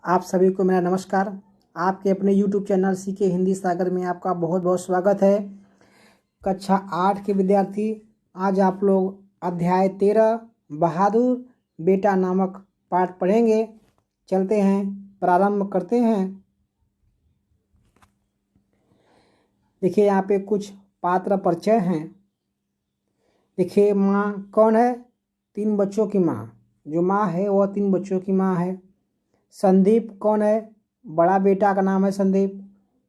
आप सभी को मेरा नमस्कार। आपके अपने YouTube चैनल सीके हिंदी सागर में आपका बहुत बहुत स्वागत है। कक्षा 8 के विद्यार्थी, आज आप लोग अध्याय 13 बहादुर बेटा नामक पाठ पढ़ेंगे। चलते हैं, प्रारंभ करते हैं। देखिए यहाँ पे कुछ पात्र परिचय हैं। देखिए माँ कौन है? 3 बच्चों की माँ। जो माँ है वह 3 बच्चों की माँ है। संदीप कौन है? बड़ा बेटा का नाम है संदीप।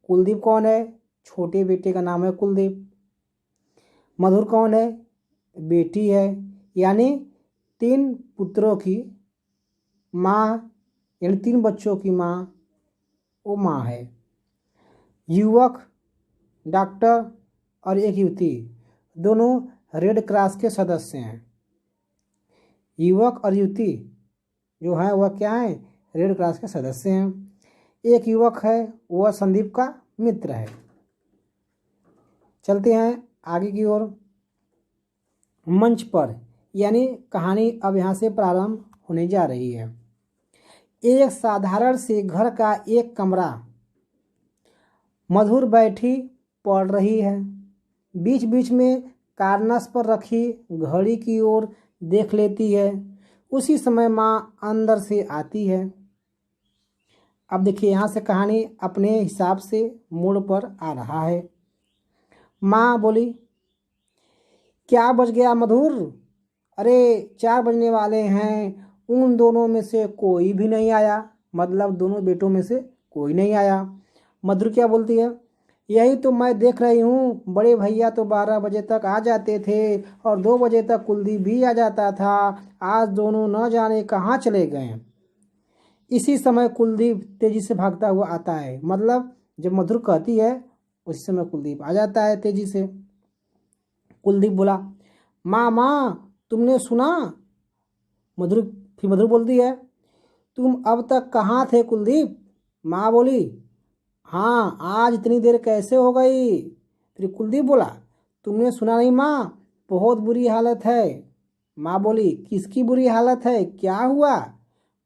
कुलदीप कौन है? छोटे बेटे का नाम है कुलदीप। मधुर कौन है? बेटी है। यानी 3 पुत्रों की माँ, यानी 3 बच्चों की माँ वो माँ है। युवक, डॉक्टर और एक युवती दोनों रेड क्रॉस के सदस्य हैं। युवक और युवती जो है वह क्या है? रेड क्रॉस के सदस्य हैं। एक युवक है वह संदीप का मित्र है। चलते हैं आगे की ओर। मंच पर, यानी कहानी अब यहाँ से प्रारंभ होने जा रही है। एक साधारण से घर का एक कमरा। मधुर बैठी पढ़ रही है। बीच बीच में कार्नस पर रखी घड़ी की ओर देख लेती है। उसी समय माँ अंदर से आती है। अब देखिए यहाँ से कहानी अपने हिसाब से मोड़ पर आ रहा है। माँ बोली, क्या बज गया मधुर? अरे 4 बजने वाले हैं। उन दोनों में से कोई भी नहीं आया। मतलब दोनों बेटों में से कोई नहीं आया। मधुर क्या बोलती है? यही तो मैं देख रही हूँ। बड़े भैया तो 12 बजे तक आ जाते थे और 2 बजे तक कुलदीप भी आ जाता था। आज दोनों न जाने कहाँ चले गए। इसी समय कुलदीप तेजी से भागता हुआ आता है। मतलब जब मधुर कहती है उसी समय कुलदीप आ जाता है तेजी से। कुलदीप बोला, माँ माँ तुमने सुना? मधुर बोलती है, तुम अब तक कहाँ थे कुलदीप? माँ बोली, हाँ आज इतनी देर कैसे हो गई? फिर कुलदीप बोला, तुमने सुना नहीं माँ? बहुत बुरी हालत है। माँ बोली, किसकी बुरी हालत है? क्या हुआ?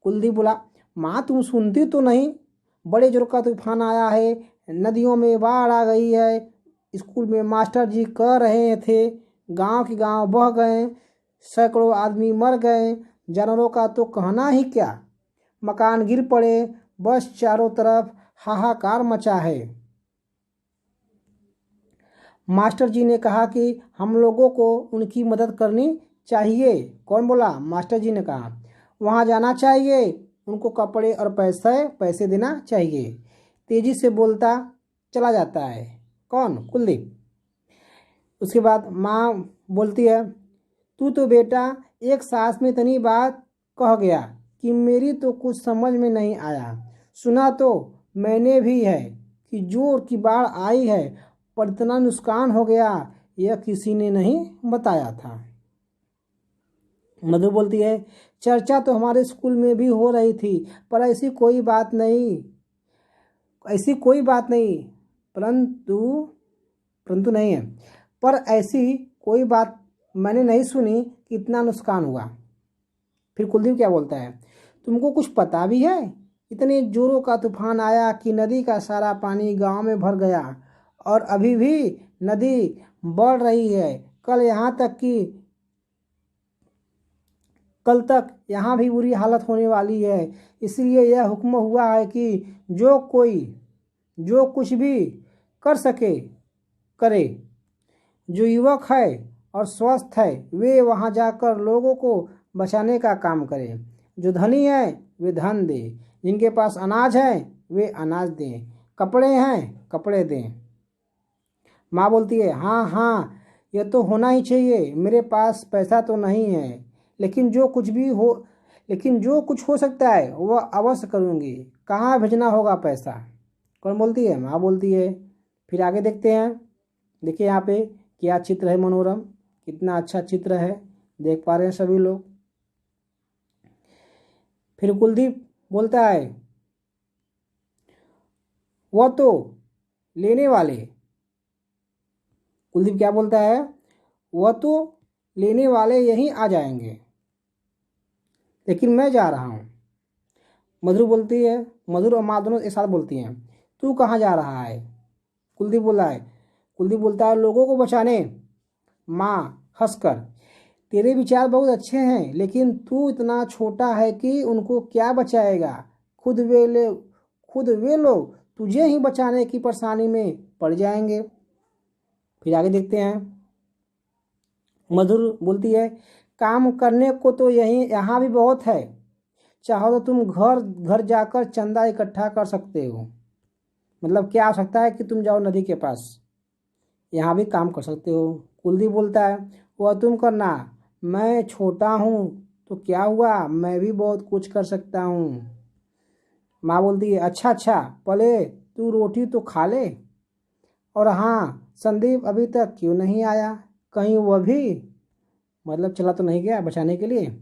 कुलदीप बोला, माँ तुम सुनती तो नहीं? बड़े जोर का तूफान आया है। नदियों में बाढ़ आ गई है। स्कूल में मास्टर जी कह रहे थे गांव के गांव बह गए। सैकड़ों आदमी मर गए। जानवरों का तो कहना ही क्या। मकान गिर पड़े। बस चारों तरफ हाहाकार मचा है। मास्टर जी ने कहा कि हम लोगों को उनकी मदद करनी चाहिए। कौन बोला? मास्टर जी ने कहा वहाँ जाना चाहिए। उनको कपड़े और पैसे देना चाहिए। तेजी से बोलता चला जाता है। कौन? कुलदीप। उसके बाद माँ बोलती है, तू तो बेटा एक सांस में इतनी बात कह गया कि मेरी तो कुछ समझ में नहीं आया। सुना तो मैंने भी है कि जोर की बाढ़ आई है, पर इतना नुकसान हो गया यह किसी ने नहीं बताया था। मधु बोलती है, चर्चा तो हमारे स्कूल में भी हो रही थी, पर ऐसी कोई बात नहीं परंतु नहीं है। पर ऐसी कोई बात मैंने नहीं सुनी कि इतना नुकसान हुआ। फिर कुलदीप क्या बोलता है, तुमको कुछ पता भी है? इतने जोरों का तूफान आया कि नदी का सारा पानी गांव में भर गया और अभी भी नदी बढ़ रही है। कल तक यहाँ भी बुरी हालत होने वाली है। इसलिए यह हुक्म हुआ है कि जो कुछ भी कर सके करे। जो युवक है और स्वस्थ है वे वहां जाकर लोगों को बचाने का काम करें। जो धनी है वे धन दे। जिनके पास अनाज है वे अनाज दें। कपड़े हैं कपड़े दें। माँ बोलती है, हाँ हाँ यह तो होना ही चाहिए। मेरे पास पैसा तो नहीं है, लेकिन जो कुछ हो सकता है वह अवश्य करूँगी। कहाँ भेजना होगा पैसा? कौन बोलती है? माँ बोलती है। फिर आगे देखते हैं। देखिए यहाँ पे क्या चित्र है मनोरम, कितना अच्छा चित्र है, देख पा रहे हैं सभी लोग। फिर कुलदीप बोलता है, वह तो लेने वाले। कुलदीप क्या बोलता है? वह तो लेने वाले यहीं आ जाएंगे, लेकिन मैं जा रहा हूँ। मधुर और माँ दोनों एक साथ बोलती हैं, तू कहाँ जा रहा है? कुलदीप बोलता है लोगों को बचाने। माँ हंसकर, तेरे विचार बहुत अच्छे हैं, लेकिन तू इतना छोटा है कि उनको क्या बचाएगा? खुद वे ले खुद वे लोग तुझे ही बचाने की परेशानी में पड़ जाएंगे। फिर आगे देखते हैं। मधुर बोलती है, काम करने को तो यहाँ भी बहुत है। चाहो तो तुम घर घर जाकर चंदा इकट्ठा कर सकते हो। मतलब क्या आवश्यकता है कि तुम जाओ नदी के पास, यहाँ भी काम कर सकते हो। कुलदीप बोलता है, वह तुम करना, मैं छोटा हूँ तो क्या हुआ, मैं भी बहुत कुछ कर सकता हूँ। माँ बोलती है, अच्छा पहले तू रोटी तो खा ले। और हाँ, संदीप अभी तक क्यों नहीं आया? कहीं वह भी मतलब चला तो नहीं गया बचाने के लिए?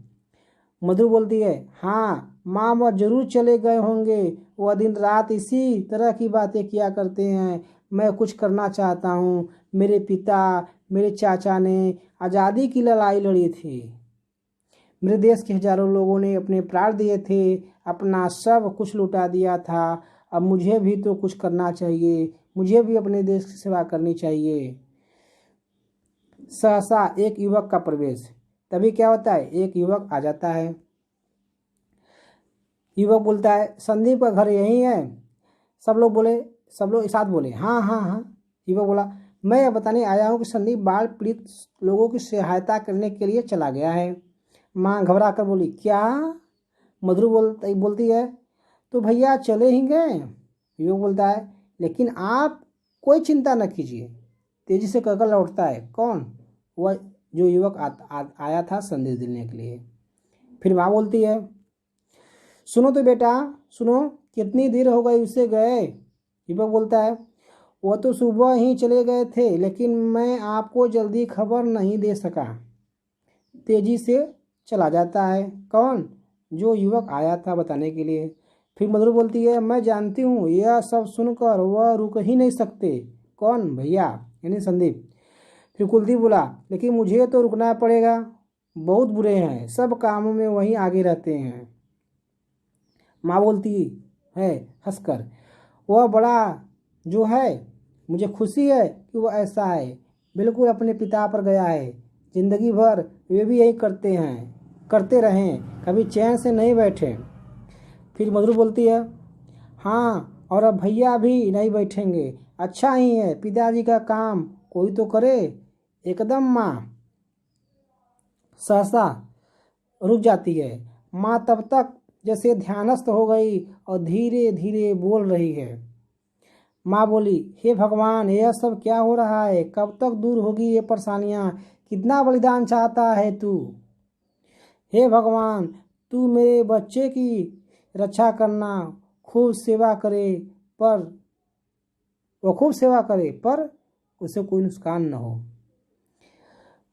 मधु बोलती है, हाँ माँ, वह जरूर चले गए होंगे। वह दिन रात इसी तरह की बातें किया करते हैं। मैं कुछ करना चाहता हूँ। मेरे पिता, मेरे चाचा ने आज़ादी की लड़ाई लड़ी थी। मेरे देश के हजारों लोगों ने अपने प्राण दिए थे, अपना सब कुछ लुटा दिया था। अब मुझे भी तो कुछ करना चाहिए, मुझे भी अपने देश की सेवा करनी चाहिए। सहसा एक युवक का प्रवेश। तभी क्या होता है, एक युवक आ जाता है। युवक बोलता है, संदीप का घर यहीं है? सब लोग एक साथ बोले, हाँ हाँ हाँ। युवक बोला, मैं यह बताने आया हूँ कि संदीप बाढ़ पीड़ित लोगों की सहायता करने के लिए चला गया है। माँ घबरा कर बोली, क्या? मधुर बोलती है, तो भैया चले ही गए। युवक बोलता है, लेकिन आप कोई चिंता न कीजिए। तेजी से कहकर लौटता है। कौन? वह जो युवक आया था संदेश देने के लिए। फिर माँ बोलती है, सुनो तो बेटा, सुनो, कितनी देर हो गई उससे गए? युवक बोलता है, वह तो सुबह ही चले गए थे, लेकिन मैं आपको जल्दी खबर नहीं दे सका। तेजी से चला जाता है। कौन? जो युवक आया था बताने के लिए। फिर मधुर बोलती है, मैं जानती हूँ। यह सब सुनकर वह रुक ही नहीं सकते। कौन? भैया यानी संदीप। फिर कुलदीप बोला, लेकिन मुझे तो रुकना पड़ेगा, बहुत बुरे हैं, सब कामों में वहीं आगे रहते हैं। माँ बोलती है हंसकर, वह बड़ा जो है, मुझे खुशी है कि वह ऐसा है, बिल्कुल अपने पिता पर गया है। जिंदगी भर वे भी यही करते रहें, कभी चैन से नहीं बैठे। फिर मधुर बोलती है, हाँ, और अब भैया भी नहीं बैठेंगे। अच्छा ही है, पिताजी का काम कोई तो करे। एकदम। माँ सहसा रुक जाती है। माँ तब तक जैसे ध्यानस्थ हो गई और धीरे धीरे बोल रही है। माँ बोली, हे भगवान, यह सब क्या हो रहा है? कब तक दूर होगी ये परेशानियाँ? कितना बलिदान चाहता है तू? हे भगवान, तू मेरे बच्चे की रक्षा करना, खूब सेवा करे, पर खूब सेवा करे, पर उसे कोई नुकसान न हो।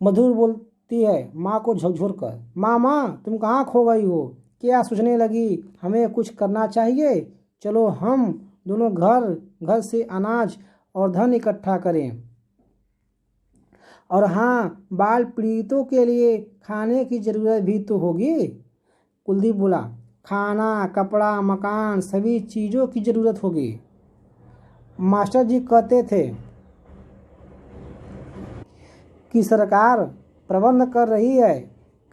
मधुर बोलती है माँ को झकझोर कर, माँ तुम कहाँ खो गई हो? क्या सोचने लगी? हमें कुछ करना चाहिए। चलो हम दोनों घर घर से अनाज और धन इकट्ठा करें। और हाँ, बाल पीड़ितों के लिए खाने की जरूरत भी तो होगी। कुलदीप बोला, खाना, कपड़ा, मकान, सभी चीज़ों की जरूरत होगी। मास्टर जी कहते थे कि सरकार प्रबंध कर रही है,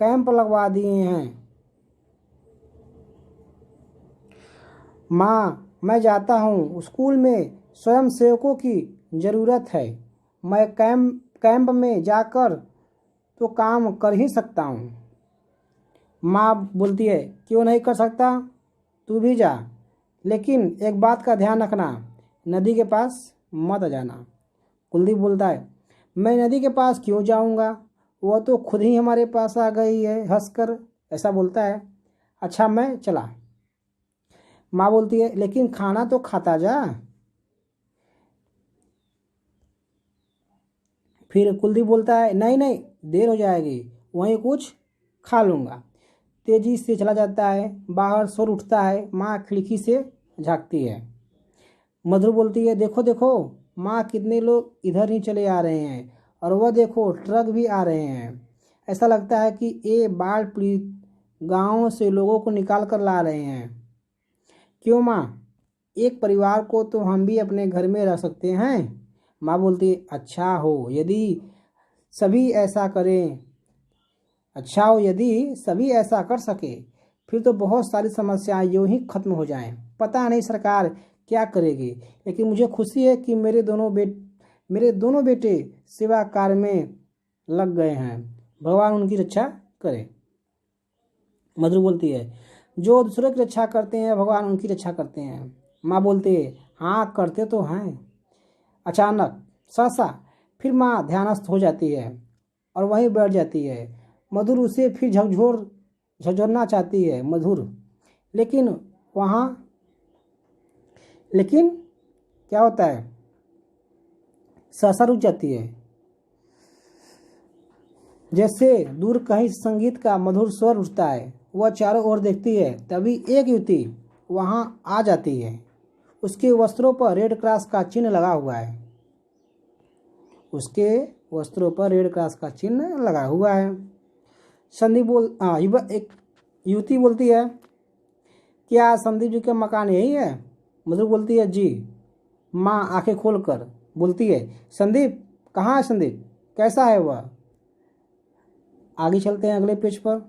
कैंप लगवा दिए हैं। माँ, मैं जाता हूँ, स्कूल में स्वयंसेवकों की ज़रूरत है। मैं कैंप में जाकर तो काम कर ही सकता हूँ। माँ बोलती है, क्यों नहीं कर सकता? तू भी जा, लेकिन एक बात का ध्यान रखना, नदी के पास मत जाना। कुलदीप बोलता है, मैं नदी के पास क्यों जाऊँगा? वह तो खुद ही हमारे पास आ गई है, हंसकर ऐसा बोलता है। अच्छा, मैं चला। माँ बोलती है, लेकिन खाना तो खाता जा। फिर कुलदीप बोलता है, नहीं नहीं, देर हो जाएगी, वहीं कुछ खा लूँगा। तेजी से चला जाता है। बाहर शोर उठता है। माँ खिड़की से झांकती है। मधुर बोलती है, देखो देखो माँ, कितने लोग इधर ही चले आ रहे हैं, और वह देखो ट्रक भी आ रहे हैं। ऐसा लगता है कि ये बाढ़ पीड़ित गाँव से लोगों को निकाल कर ला रहे हैं। क्यों माँ, एक परिवार को तो हम भी अपने घर में रख सकते हैं। माँ बोलती है, अच्छा हो यदि सभी ऐसा करें, अच्छा हो यदि सभी ऐसा कर सके, फिर तो बहुत सारी समस्याएं यूं ही खत्म हो जाएं। पता नहीं सरकार क्या करेगी, लेकिन मुझे खुशी है कि मेरे दोनों बेटे सेवा कार्य में लग गए हैं। भगवान उनकी रक्षा करे। मधुर बोलती है, जो दूसरों की रक्षा करते हैं भगवान उनकी रक्षा करते हैं। माँ बोलती है, हाँ करते तो हैं। अचानक सहसा फिर माँ ध्यानस्थ हो जाती है और वहीं बैठ जाती है। मधुर उसे फिर झकझोरना चाहती है मधुर, लेकिन वहाँ लेकिन क्या होता है, सहसा रुक जाती है। जैसे दूर कहीं संगीत का मधुर स्वर उठता है। वह चारों ओर देखती है, तभी एक युवती वहां आ जाती है। उसके वस्त्रों पर रेड क्रॉस का चिन्ह लगा हुआ है। उसके वस्त्रों पर रेड क्रॉस का चिन्ह लगा हुआ है। एक युवती बोलती है, क्या संदीप जी का मकान यही है? मधुर बोलती है, जी। माँ आंखें खोलकर बोलती है, संदीप कहाँ है? संदीप कैसा है वह? आगे चलते हैं अगले पेज पर।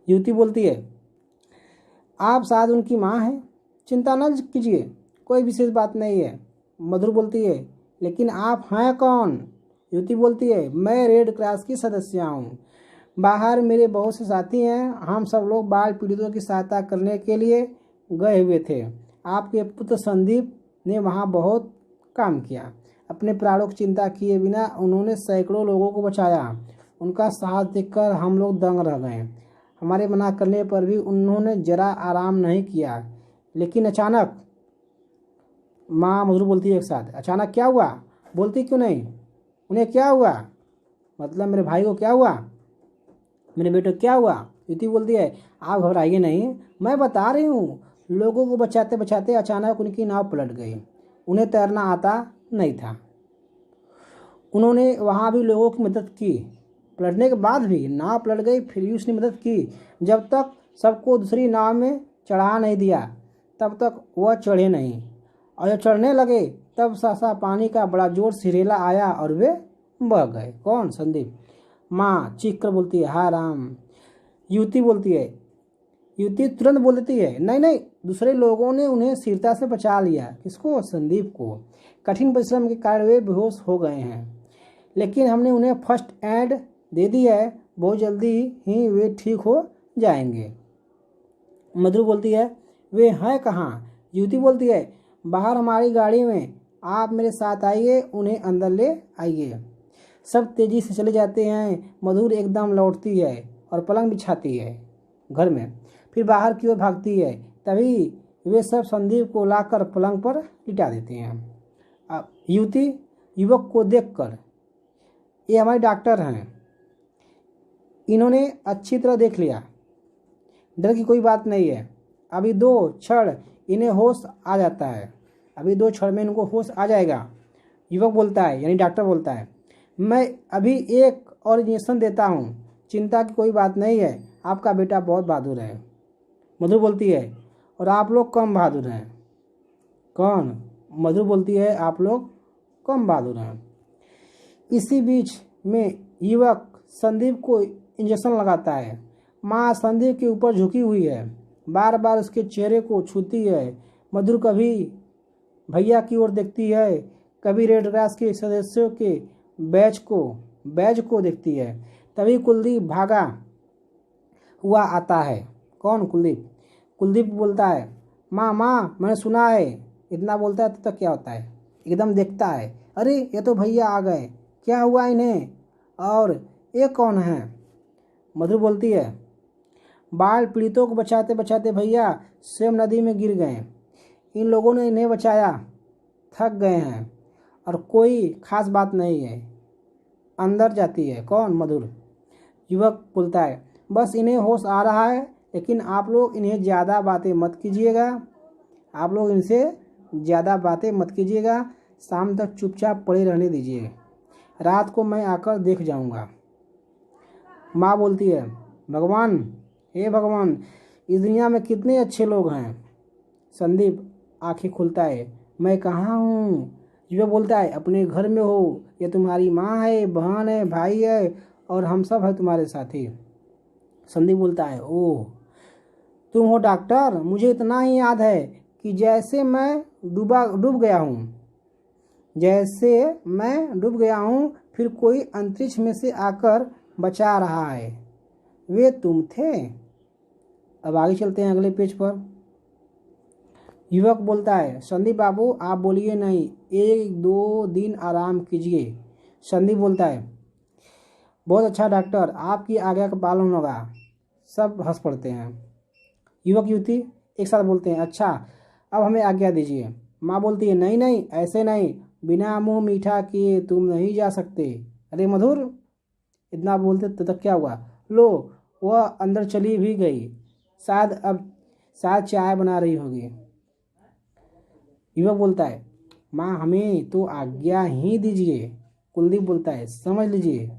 युवती बोलती है, आप शायद उनकी माँ हैं, चिंता न कीजिए, कोई विशेष बात नहीं है। मधुर बोलती है, लेकिन आप हैं कौन? युवती बोलती है, मैं रेड क्रॉस की सदस्य हूँ। बाहर मेरे बहुत से साथी हैं, हम सब लोग बाढ़ पीड़ितों की सहायता करने के लिए गए हुए थे। आपके पुत्र संदीप ने वहाँ बहुत काम किया। अपने प्राणों की चिंता किए बिना उन्होंने सैकड़ों लोगों को बचाया। उनका साहस देखकर हम लोग दंग रह गए। हमारे मना करने पर भी उन्होंने जरा आराम नहीं किया। लेकिन अचानक, माँ मधुर बोलती है एक साथ, अचानक क्या हुआ? बोलती क्यों नहीं? उन्हें क्या हुआ? मतलब मेरे भाई को क्या हुआ? मेरे बेटे को क्या हुआ? युति बोलती है, आप घबराइए नहीं, मैं बता रही हूँ। लोगों को बचाते बचाते अचानक उनकी नाव पलट गई। उन्हें तैरना आता नहीं था। उन्होंने वहाँ भी लोगों की मदद की। पलटने के बाद भी नाव पलट गई, फिर भी उसने मदद की। जब तक सबको दूसरी नाव में चढ़ा नहीं दिया तब तक वह चढ़े नहीं, और जब चढ़ने लगे तब सहसा पानी का बड़ा जोर से हिरेला आया और वे बह गए। कौन? संदीप। माँ चीख कर बोलती है, हाय राम। युवती बोलती है, युवती तुरंत बोलती है, नहीं नहीं, दूसरे लोगों ने उन्हें स्थिरता से बचा लिया। किसको? संदीप को। कठिन परिश्रम के कारण वे बेहोश हो गए हैं, लेकिन हमने उन्हें फर्स्ट एड दे दी है, बहुत जल्दी ही वे ठीक हो जाएंगे। मधुर बोलती है, वे हैं कहाँ? युवती बोलती है, बाहर हमारी गाड़ी में, आप मेरे साथ आइए, उन्हें अंदर ले आइए। सब तेजी से चले जाते हैं। मधुर एकदम लौटती है और पलंग बिछाती है घर में, फिर बाहर की ओर भागती है। तभी वे सब संदीप को लाकर पलंग पर लिटा देते हैं। अब युवती युवक को देखकर, ये हमारे डॉक्टर हैं, इन्होंने अच्छी तरह देख लिया, डर की कोई बात नहीं है। अभी 2 क्षण इन्हें होश आ जाता है, अभी 2 क्षण में इनको होश आ जाएगा। युवक बोलता है, यानी डॉक्टर बोलता है, मैं अभी एक और इंजेक्शन देता हूँ, चिंता की कोई बात नहीं है, आपका बेटा बहुत बहादुर है। मधुर बोलती है, और आप लोग कम बहादुर हैं। कौन? मधुर बोलती है, आप लोग कम बहादुर हैं। इसी बीच में युवक संदीप को इंजेक्शन लगाता है। माँ संदीप के ऊपर झुकी हुई है, बार बार उसके चेहरे को छूती है। मधुर कभी भैया की ओर देखती है, कभी रेड क्रॉस के सदस्यों के बैज को देखती है। तभी कुलदीप भागा हुआ आता है। कौन? कुलदीप। कुलदीप बोलता है, माँ माँ मैंने सुना है। इतना बोलता है तो क्या होता है, एकदम देखता है, अरे ये तो भैया आ गए, क्या हुआ इन्हें, और ये कौन है? मधुर बोलती है, बाढ़ पीड़ितों को बचाते बचाते भैया स्वयं नदी में गिर गए। इन लोगों ने इन्हें बचाया, थक गए हैं, और कोई खास बात नहीं है। अंदर जाती है। कौन? मधुर। युवक बोलता है, बस इन्हें होश आ रहा है, लेकिन आप लोग इन्हें ज़्यादा बातें मत कीजिएगा, आप लोग इनसे ज़्यादा बातें मत कीजिएगा, शाम तक चुपचाप पड़े रहने दीजिए, रात को मैं आकर देख जाऊंगा। माँ बोलती है, भगवान, हे भगवान, इस दुनिया में कितने अच्छे लोग हैं, संदीप आंखें खुलता है। मैं कहाँ हूँ? युवक बोलता है, अपने घर में हो। ये तुम्हारी माँ है, बहन है, भाई है और हम सब है तुम्हारे साथी। संदीप बोलता है, ओह तुम हो डॉक्टर। मुझे इतना ही याद है कि जैसे मैं डूब गया हूँ फिर कोई अंतरिक्ष में से आकर बचा रहा है। वे तुम थे। अब आगे चलते हैं अगले पेज पर। युवक बोलता है, संदीप बाबू आप बोलिए नहीं, 1-2 दिन आराम कीजिए। संदीप बोलता है, बहुत अच्छा डॉक्टर, आपकी आज्ञा का पालन होगा। सब हंस पड़ते हैं। युवक युवती एक साथ बोलते हैं, अच्छा अब हमें आज्ञा दीजिए। माँ बोलती है, नहीं नहीं ऐसे नहीं, बिना मुंह मीठा किए तुम नहीं जा सकते। अरे मधुर, इतना बोलते तो तक क्या हुआ? लो वह अंदर चली भी गई, शायद चाय बना रही होगी। युवक बोलता है, माँ हमें तो आज्ञा ही दीजिए। कुलदीप बोलता है, समझ लीजिए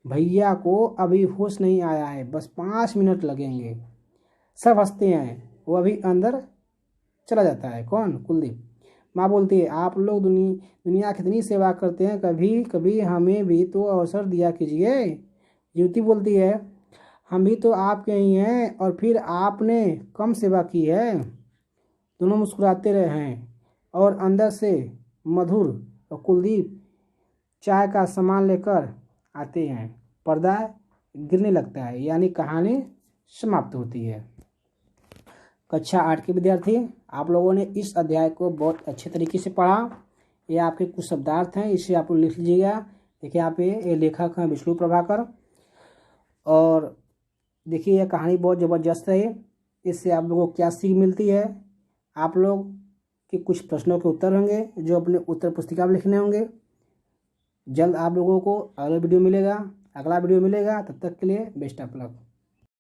भैया को अभी होश नहीं आया है, बस 5 मिनट लगेंगे। सब हंसते हैं। वो अभी अंदर चला जाता है। कौन? कुलदीप। माँ बोलती है, आप लोग दुनिया कितनी सेवा करते हैं, कभी कभी हमें भी तो अवसर दिया कीजिए। युवती बोलती है, हम भी तो आपके ही हैं और फिर आपने कम सेवा की है। दोनों मुस्कुराते रहे हैं और अंदर से मधुर और कुलदीप चाय का सामान लेकर आते हैं। पर्दा गिरने लगता है, यानी कहानी समाप्त होती है। कक्षा 8 के विद्यार्थी, आप लोगों ने इस अध्याय को बहुत अच्छे तरीके से पढ़ा। ये आपके कुछ शब्दार्थ हैं, इसे आप लोग लिख लीजिएगा। देखिए यहाँ पे ये लेखक हैं विष्णु प्रभाकर। और देखिए यह कहानी बहुत ज़बरदस्त है। इससे आप लोगों को क्या सीख मिलती है? आप लोग के कुछ प्रश्नों के उत्तर होंगे जो अपने उत्तर पुस्तिका में लिखने होंगे। जल्द आप लोगों को अगला वीडियो मिलेगा। तब तक के लिए बेस्ट ऑफ लक।